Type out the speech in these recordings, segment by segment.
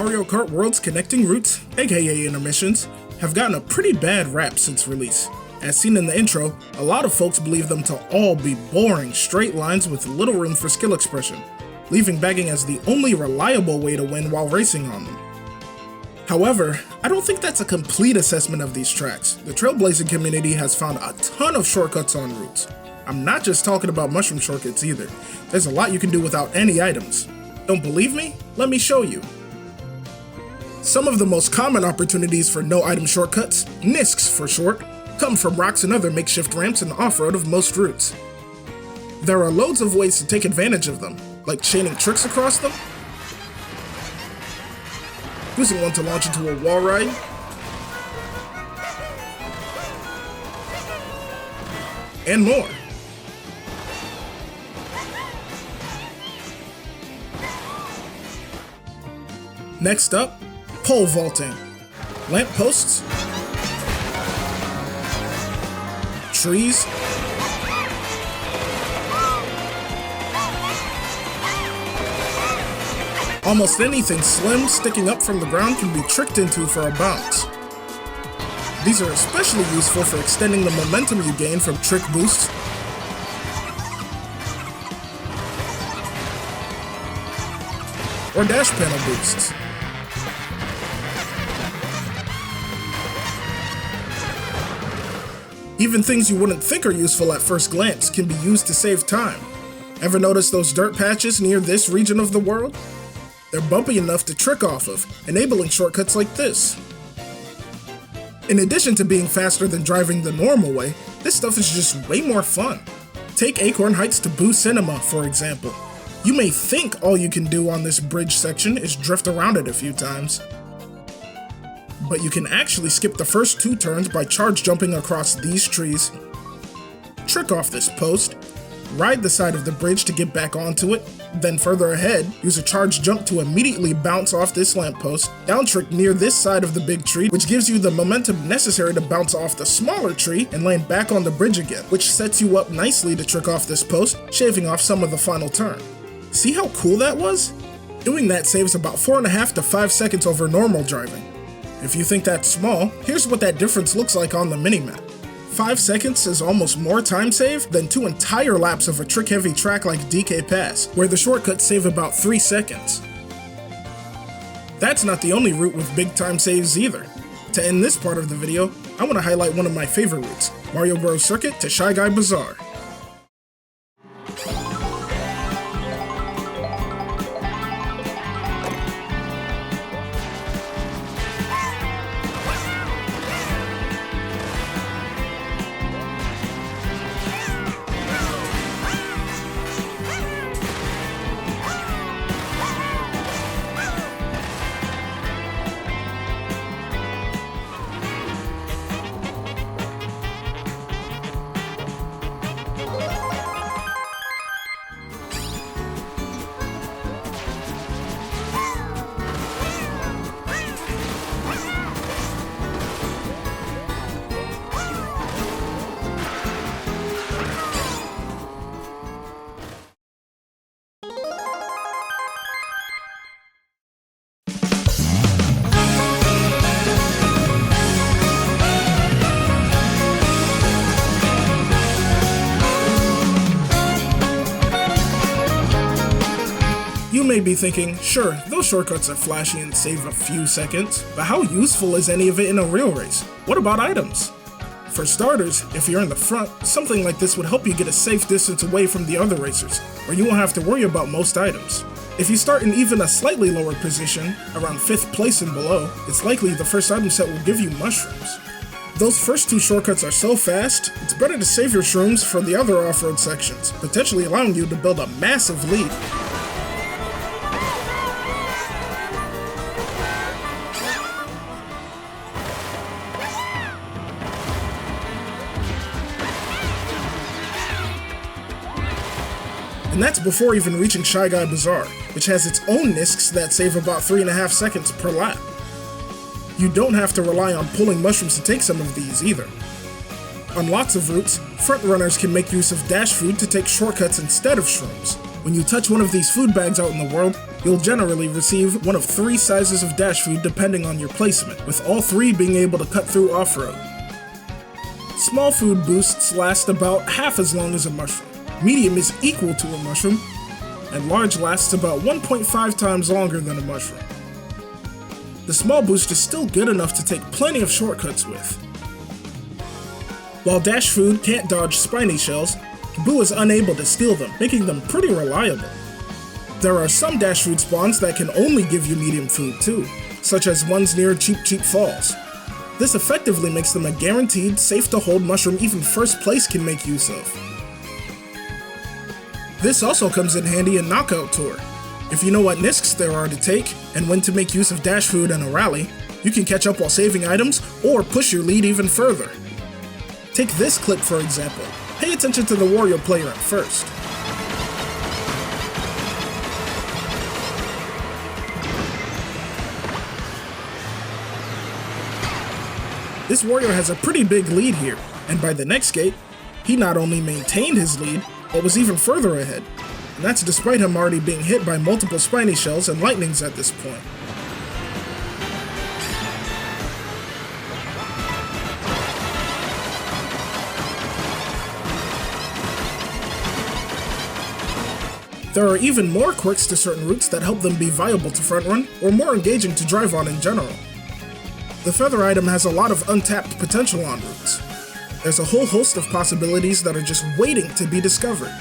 Mario Kart World's connecting routes, aka intermissions, have gotten a pretty bad rap since release. As seen in the intro, a lot of folks believe them to all be boring straight lines with little room for skill expression, leaving bagging as the only reliable way to win while racing on them. However, I don't think that's a complete assessment of these tracks. The Trailblazing community has found a ton of shortcuts on routes. I'm not just talking about mushroom shortcuts either. There's a lot you can do without any items. Don't believe me? Let me show you. Some of the most common opportunities for no-item shortcuts, NISKs for short, come from rocks and other makeshift ramps in the off-road of most routes. There are loads of ways to take advantage of them, like chaining tricks across them, using one to launch into a wall ride, and more. Next up, pole vaulting. Lamp posts, trees, almost anything slim sticking up from the ground can be tricked into for a bounce. These are especially useful for extending the momentum you gain from trick boosts, or dash panel boosts. Even things you wouldn't think are useful at first glance can be used to save time. Ever notice those dirt patches near this region of the world? They're bumpy enough to trick off of, enabling shortcuts like this. In addition to being faster than driving the normal way, this stuff is just way more fun. Take Acorn Heights to Boo Cinema, for example. You may think all you can do on this bridge section is drift around it a few times, but you can actually skip the first 2 turns by charge jumping across these trees, trick off this post, ride the side of the bridge to get back onto it, then further ahead, use a charge jump to immediately bounce off this lamppost, down trick near this side of the big tree, which gives you the momentum necessary to bounce off the smaller tree and land back on the bridge again, which sets you up nicely to trick off this post, shaving off some of the final turn. See how cool that was? Doing that saves about 4.5 to 5 seconds over normal driving. If you think that's small, here's what that difference looks like on the minimap. 5 seconds is almost more time saved than 2 entire laps of a trick-heavy track like DK Pass, where the shortcuts save about 3 seconds. That's not the only route with big time saves either. To end this part of the video, I want to highlight one of my favorite routes, Mario Bros. Circuit to Shy Guy Bazaar. You may be thinking, sure, those shortcuts are flashy and save a few seconds, but how useful is any of it in a real race? What about items? For starters, if you're in the front, something like this would help you get a safe distance away from the other racers, where you won't have to worry about most items. If you start in even a slightly lower position, around 5th place and below, it's likely the first item set will give you mushrooms. Those first 2 shortcuts are so fast, it's better to save your shrooms for the other off-road sections, potentially allowing you to build a massive lead. And that's before even reaching Shy Guy Bazaar, which has its own NISKs that save about 3.5 seconds per lap. You don't have to rely on pulling mushrooms to take some of these either. On lots of routes, front runners can make use of dash food to take shortcuts instead of shrooms. When you touch one of these food bags out in the world, you'll generally receive one of 3 sizes of dash food depending on your placement, with all 3 being able to cut through off-road. Small food boosts last about half as long as a mushroom, medium is equal to a mushroom, and large lasts about 1.5 times longer than a mushroom. The small boost is still good enough to take plenty of shortcuts with. While dash food can't dodge spiny shells, Boo is unable to steal them, making them pretty reliable. There are some dash food spawns that can only give you medium food too, such as ones near Cheep Falls. This effectively makes them a guaranteed, safe-to-hold mushroom even first place can make use of. This also comes in handy in Knockout Tour. If you know what NISKs there are to take, and when to make use of dash food in a rally, you can catch up while saving items, or push your lead even further. Take this clip for example. Pay attention to the Wario player at first. This Wario has a pretty big lead here, and by the next gate, he not only maintained his lead, but was even further ahead. And that's despite him already being hit by multiple spiny shells and lightnings at this point. There are even more quirks to certain routes that help them be viable to front run, or more engaging to drive on in general. The feather item has a lot of untapped potential on routes. There's a whole host of possibilities that are just waiting to be discovered.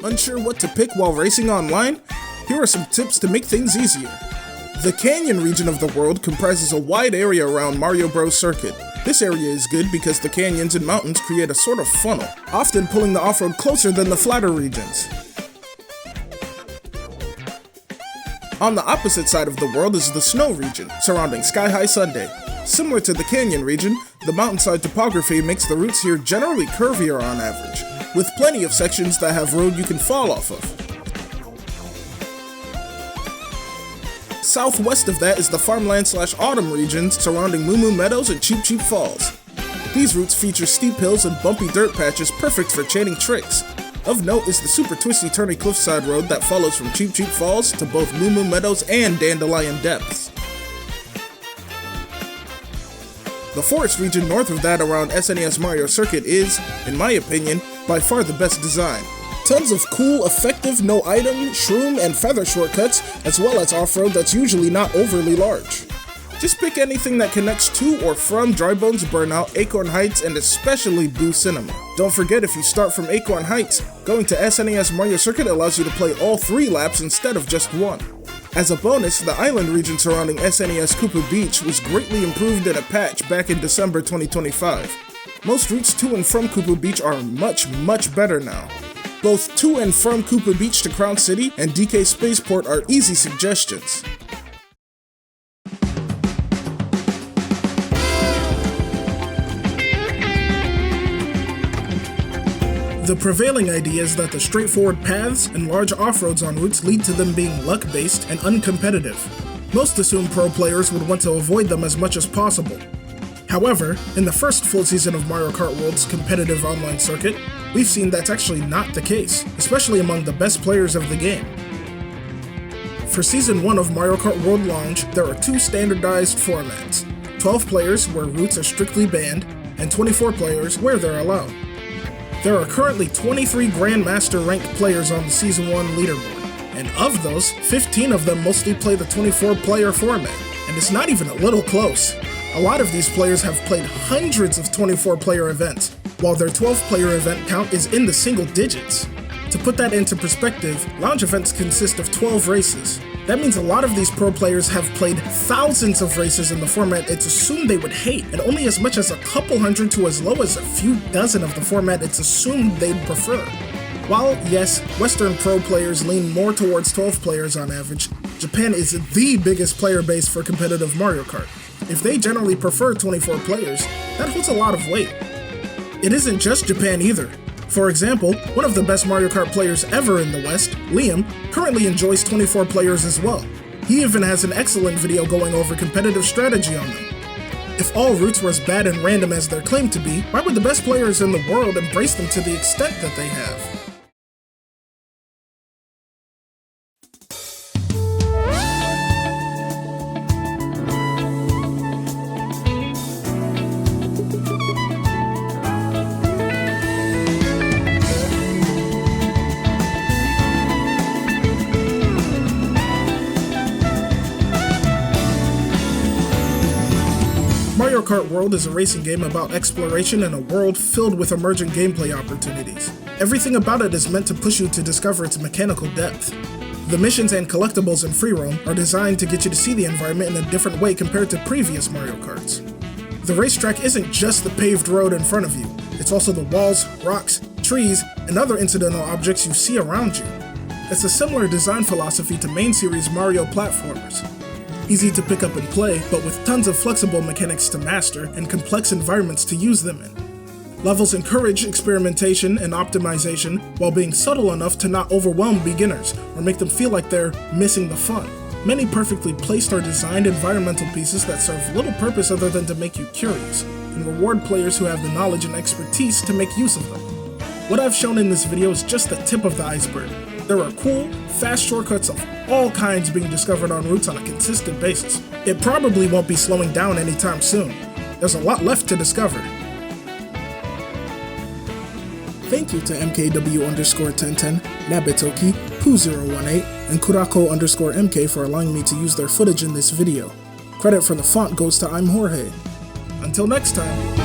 Unsure what to pick while racing online? Here are some tips to make things easier. The Canyon region of the world comprises a wide area around Mario Bros. Circuit. This area is good because the canyons and mountains create a sort of funnel, often pulling the off-road closer than the flatter regions. On the opposite side of the world is the snow region, surrounding Sky High Sundae. Similar to the canyon region, the mountainside topography makes the routes here generally curvier on average, with plenty of sections that have road you can fall off of. Southwest of that is the farmland/autumn regions surrounding Moo Moo Meadows and Cheep Falls. These routes feature steep hills and bumpy dirt patches perfect for chaining tricks. Of note is the super twisty turny cliffside road that follows from Cheep Falls to both Moo Moo Meadows and Dandelion Depths. The forest region north of that around SNES Mario Circuit is, in my opinion, by far the best design. Tons of cool, effective, no-item, shroom, and feather shortcuts, as well as off-road that's usually not overly large. Just pick anything that connects to or from Dry Bones Burnout, Acorn Heights, and especially Boo Cinema. Don't forget, if you start from Acorn Heights, going to SNES Mario Circuit allows you to play all 3 laps instead of just 1. As a bonus, the island region surrounding SNES Koopa Beach was greatly improved in a patch back in December 2025. Most routes to and from Koopa Beach are much better now. Both to and from Koopa Beach to Crown City and DK Spaceport are easy suggestions. The prevailing idea is that the straightforward paths and large off-roads on routes lead to them being luck-based and uncompetitive. Most assume pro players would want to avoid them as much as possible. However, in the first full season of Mario Kart World's competitive online circuit, we've seen that's actually not the case, especially among the best players of the game. For Season 1 of Mario Kart World launch, there are 2 standardized formats: 12 players where routes are strictly banned, and 24 players where they're allowed. There are currently 23 Grandmaster ranked players on the Season 1 leaderboard, and of those, 15 of them mostly play the 24-player format, and it's not even a little close. A lot of these players have played hundreds of 24-player events, while their 12-player event count is in the single digits. To put that into perspective, lounge events consist of 12 races. That means a lot of these pro players have played thousands of races in the format it's assumed they would hate, and only as much as a couple hundred to as low as a few dozen of the format it's assumed they'd prefer. While, yes, Western pro players lean more towards 12 players on average, Japan is the biggest player base for competitive Mario Kart. If they generally prefer 24 players, that holds a lot of weight. It isn't just Japan either. For example, one of the best Mario Kart players ever in the West, Liam, currently enjoys 24 players as well. He even has an excellent video going over competitive strategy on them. If all routes were as bad and random as they're claimed to be, why would the best players in the world embrace them to the extent that they have? Mario Kart World is a racing game about exploration in a world filled with emergent gameplay opportunities. Everything about it is meant to push you to discover its mechanical depth. The missions and collectibles in free roam are designed to get you to see the environment in a different way compared to previous Mario Karts. The racetrack isn't just the paved road in front of you, it's also the walls, rocks, trees, and other incidental objects you see around you. It's a similar design philosophy to main series Mario platformers. Easy to pick up and play, but with tons of flexible mechanics to master and complex environments to use them in. Levels encourage experimentation and optimization while being subtle enough to not overwhelm beginners or make them feel like they're missing the fun. Many perfectly placed or designed environmental pieces that serve little purpose other than to make you curious, and reward players who have the knowledge and expertise to make use of them. What I've shown in this video is just the tip of the iceberg. There are cool, fast shortcuts of all kinds being discovered on routes on a consistent basis. It probably won't be slowing down anytime soon. There's a lot left to discover. Thank you to MKW_1010, Nabitoki, Poo018, and Kurako_MK for allowing me to use their footage in this video. Credit for the font goes to ImWhoreHay. Until next time.